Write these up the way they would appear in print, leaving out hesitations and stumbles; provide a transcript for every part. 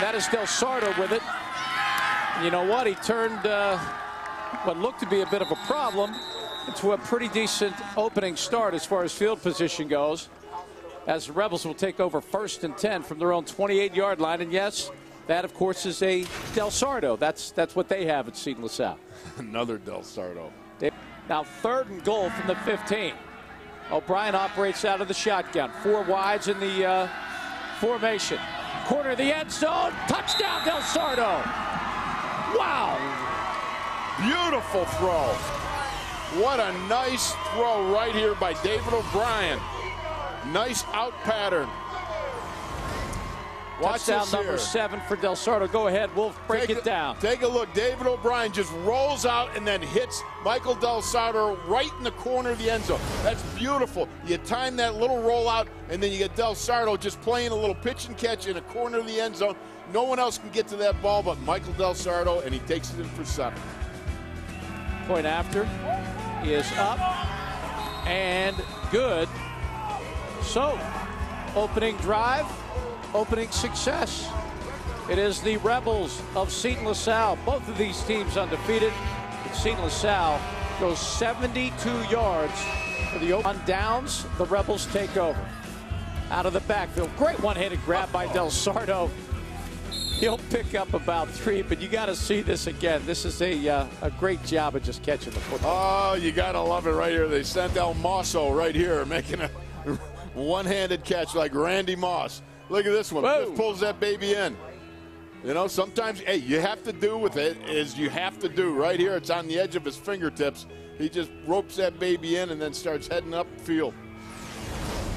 that is Del Sardo with it. You know what? He turned what looked to be a bit of a problem into a pretty decent opening start as far as field position goes, as the Rebels will take over 1st and 10 from their own 28-yard line. And yes, that, of course, is a Del Sardo. That's what they have at Seton-La. Another Del Sardo. Now 3rd and goal from the 15. O'Brien operates out of the shotgun. 4 wides in the formation. Corner of the end zone. Touchdown, Del Sardo. Wow. Beautiful throw. What a nice throw right here by David O'Brien. Nice out pattern. Watch Touchdown number 7 for Del Sardo. Go ahead, Wolf, break it down. Take a look. David O'Brien just rolls out and then hits Michael Del Sardo right in the corner of the end zone. That's beautiful. You time that little rollout, and then you get Del Sardo just playing a little pitch and catch in a corner of the end zone. No one else can get to that ball but Michael Del Sardo, and he takes it in for 7. Point after is up and good. So, opening drive, opening success. It is the Rebels of Seton-La. Both of these teams undefeated. Seton-La goes 72 yards for the open. On downs, the Rebels take over. Out of the backfield. Great one-handed grab by Del Sardo. He'll pick up about 3, but you got to see this again. This is a great job of just catching the football. Oh, you got to love it right here. They sent El Mosso right here, making a one-handed catch like Randy Moss. Look at this one. Whoa. Just pulls that baby in. You know, sometimes, hey, you have to do with it is you have to do. Right here, it's on the edge of his fingertips. He just ropes that baby in and then starts heading up the field.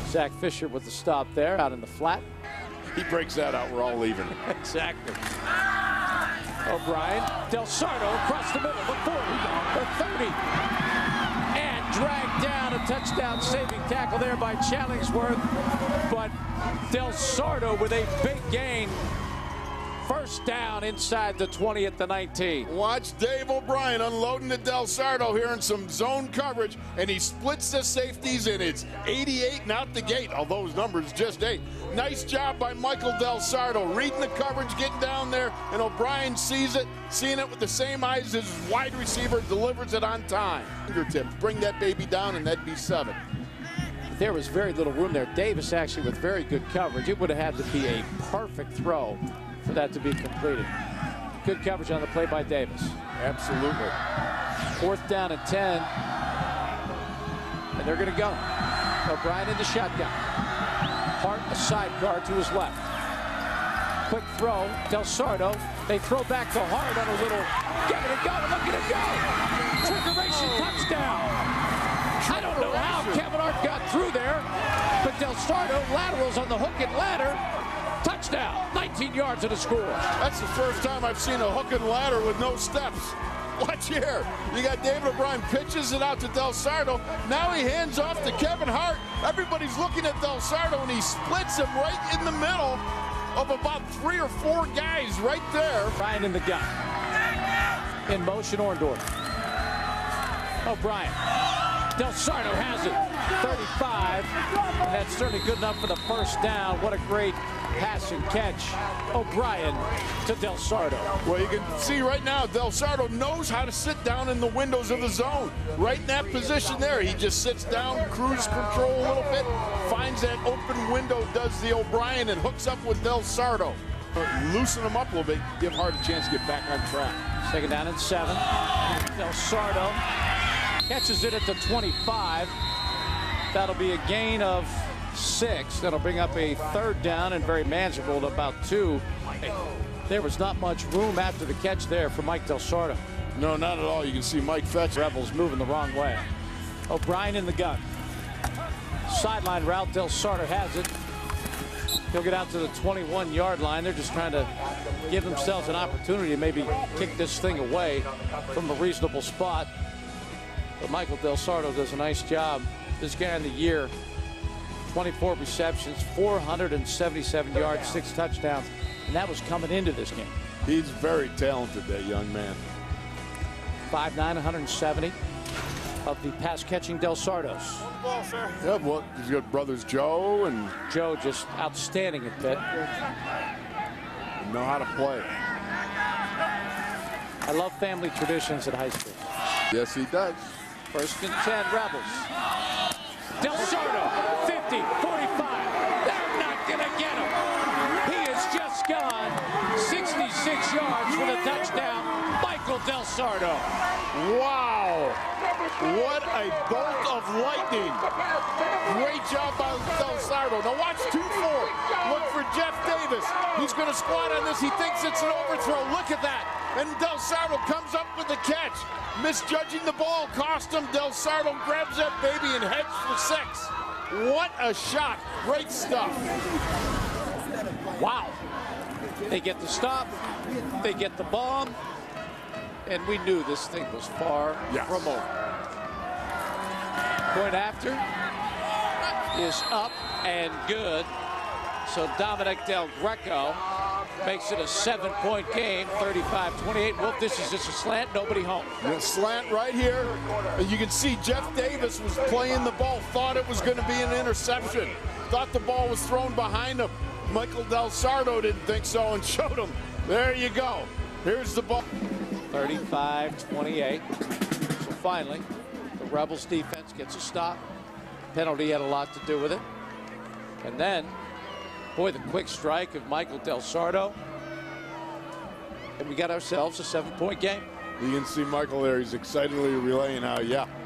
Zach Fisher with the stop there out in the flat. He breaks that out. We're all leaving. Exactly. O'Brien, Del Sardo across the middle, the 40, the 30, and dragged down. A touchdown saving tackle there by Challingsworth, but Del Sardo with a big gain. 1st down inside the 20 at the 19. Watch Dave O'Brien unloading the Del Sardo here in some zone coverage, and he splits the safeties, and it's 88 and out the gate, although his number is just 8. Nice job by Michael Del Sardo, reading the coverage, getting down there, and O'Brien sees it, seeing it with the same eyes as his wide receiver, delivers it on time. Fingertips, bring that baby down, and that'd be 7. There was very little room there. Davis actually with very good coverage. It would have had to be a perfect throw for that to be completed. Good coverage on the play by Davis. Absolutely. 4th down and 10. And they're going to go. O'Brien in the shotgun. Hart a sidecar to his left. Quick throw. Del Sardo. They throw back to Hart on a little. Give it a go. Look at it go. Triggeration touchdown. I don't know how Kevin Hart got through there, but Del Sardo laterals on the hook and ladder. Touchdown, 19 yards and a score. That's the first time I've seen a hook and ladder with no steps. Watch here. You got David O'Brien pitches it out to Del Sardo. Now he hands off to Kevin Hart. Everybody's looking at Del Sardo, and he splits him right in the middle of about 3 or 4 guys right there. O'Brien in the gun. In motion, Orndorff. O'Brien. Del Sardo has it. 35. And that's certainly good enough for the 1st down. What a great pass and catch. O'Brien to Del Sardo. Well, you can see right now Del Sardo knows how to sit down in the windows of the zone. Right in that position there. He just sits down, cruise control a little bit, finds that open window, does the O'Brien, and hooks up with Del Sardo. Loosen him up a little bit, give Hart a chance to get back on track. 2nd down and 7. Del Sardo catches it at the 25. That'll be a gain of 6. That'll bring up a 3rd down and very manageable at about 2. There was not much room after the catch there for Mike Del Sardo. No, not at all. You can see Mike Fetch. Rebels moving the wrong way. O'Brien in the gun. Sideline route. Del Sardo has it. He'll get out to the 21-yard line. They're just trying to give themselves an opportunity to maybe kick this thing away from a reasonable spot. But Michael Del Sardo does a nice job. This guy in the year, 24 receptions, 477 yards, 6 touchdowns, and that was coming into this game. He's very talented, that young man. 5'9", 170 of the pass-catching Del Sardos. Ball, sir. Yeah, well, he's got brothers Joe and Joe just outstanding at that. Know how to play. I love family traditions at high school. Yes, he does. 1st and 10, Rebels. Del Sardo, 50, 45. They're not going to get him. He has just gone 66 yards for the touchdown. Michael Del Sardo. Wow. What a bolt of lightning. Great job by Del Sardo. Now watch 2-4. Look for Jeff Davis. He's going to squat on this. He thinks it's an overthrow. Look at that. And Del Sardo comes up with the catch. Misjudging the ball cost him. Del Sardo grabs that baby and heads for 6. What a shot. Great stuff. Wow. They get the stop. They get the bomb. And we knew this thing was far from over. Point after is up and good. So Dominic Del Greco makes it a 7-point game, 35-28. Wolf, this is just a slant, nobody home. Slant right here. And you can see Jeff Davis was playing the ball, thought it was going to be an interception. Thought the ball was thrown behind him. Michael Del Sardo didn't think so and showed him. There you go. Here's the ball. 35-28. So finally, the Rebels defense gets a stop. Penalty had a lot to do with it. And then, boy, the quick strike of Michael Del Sardo. And we got ourselves a 7-point game. You can see Michael there. He's excitedly relaying how,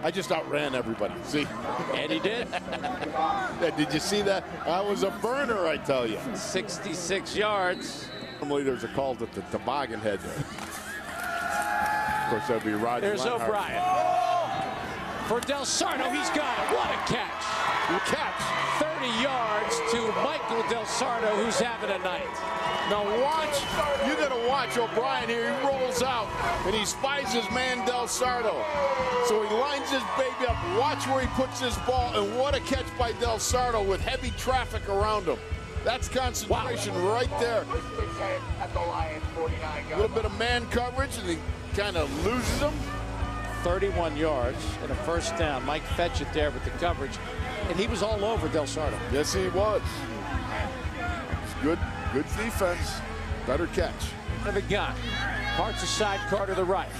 I just outran everybody. See? And he did. Did you see that? That was a burner, I tell you. 66 yards. Normally there's a call to the toboggan head there. Of course, that would be Roger. There's Lenhart. O'Brien. For Del Sardo, he's got it. What a catch. Catch. 30 yards to Michael Del Sardo, who's having a night. Now watch, you gotta watch O'Brien here. He rolls out and he spies his man Del Sardo. So he lines his baby up. Watch where he puts his ball, and what a catch by Del Sardo with heavy traffic around him. That's concentration right there. A little bit of man coverage and he kind of loses him. 31 yards and a 1st down. Mike Fayette there with the coverage, and he was all over Del Sardo. Yes, he was. Good defense. Better catch. The gun. Parts aside, Carter to the right.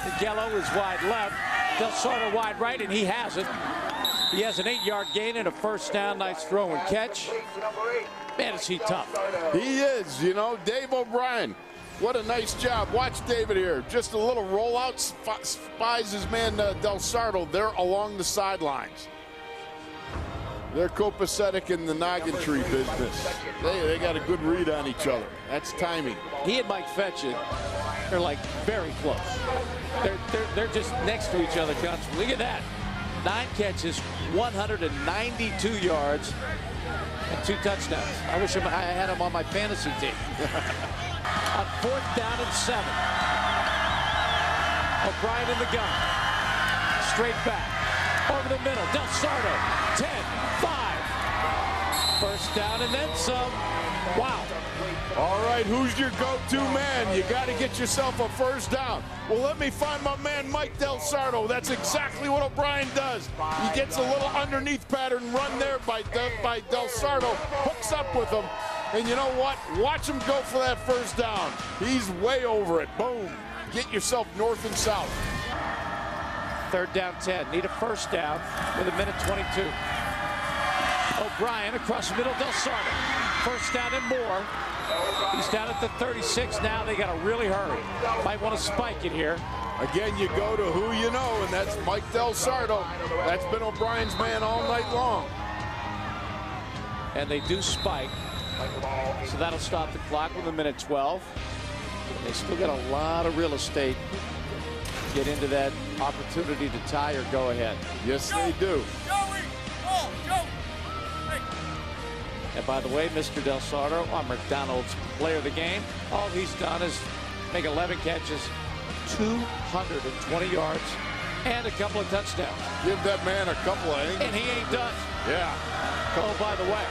Miguelo is wide left. Del Sardo wide right, and he has it. He has an 8-yard gain and a 1st down. Nice throw and catch. Man, is he tough. He is, Dave O'Brien. What a nice job. Watch David here. Just a little rollout, spies his man Del Sardo there along the sidelines. They're copacetic in the noggin tree business. They got a good read on each other. That's timing. He and Mike Fayette, they're like very close. They're just next to each other constantly. Look at that. 9 catches, 192 yards, and 2 touchdowns. I wish I had him on my fantasy team. On 4th down and 7. O'Brien in the gun. Straight back. Over the middle. Del Sardo. 10, 5. 1st down and then some. Wow. All right, who's your go-to man? You got to get yourself a 1st down. Well, let me find my man Mike Del Sardo. That's exactly what O'Brien does. He gets a little underneath pattern run there by Del Sardo. Hooks up with him. And you know what? Watch him go for that 1st down. He's way over it. Boom. Get yourself north and south. 3rd down 10. Need a 1st down with a minute 22. O'Brien across the middle. Del Sardo. 1st down and more. He's down at the 36 now. They got to really hurry. Might want to spike it here. Again, you go to who you know, and that's Mike Del Sardo. That's been O'Brien's man all night long. And they do spike. So that'll stop the clock with a minute 12. They still got a lot of real estate to get into that opportunity to tie or go ahead. Yes, they do. And by the way, Mr. Del Sardo, our McDonald's player of the game, all he's done is make 11 catches, 220 yards, and a couple of touchdowns. Give that man a couple of angles. And he ain't done. Yeah. Oh, by the way,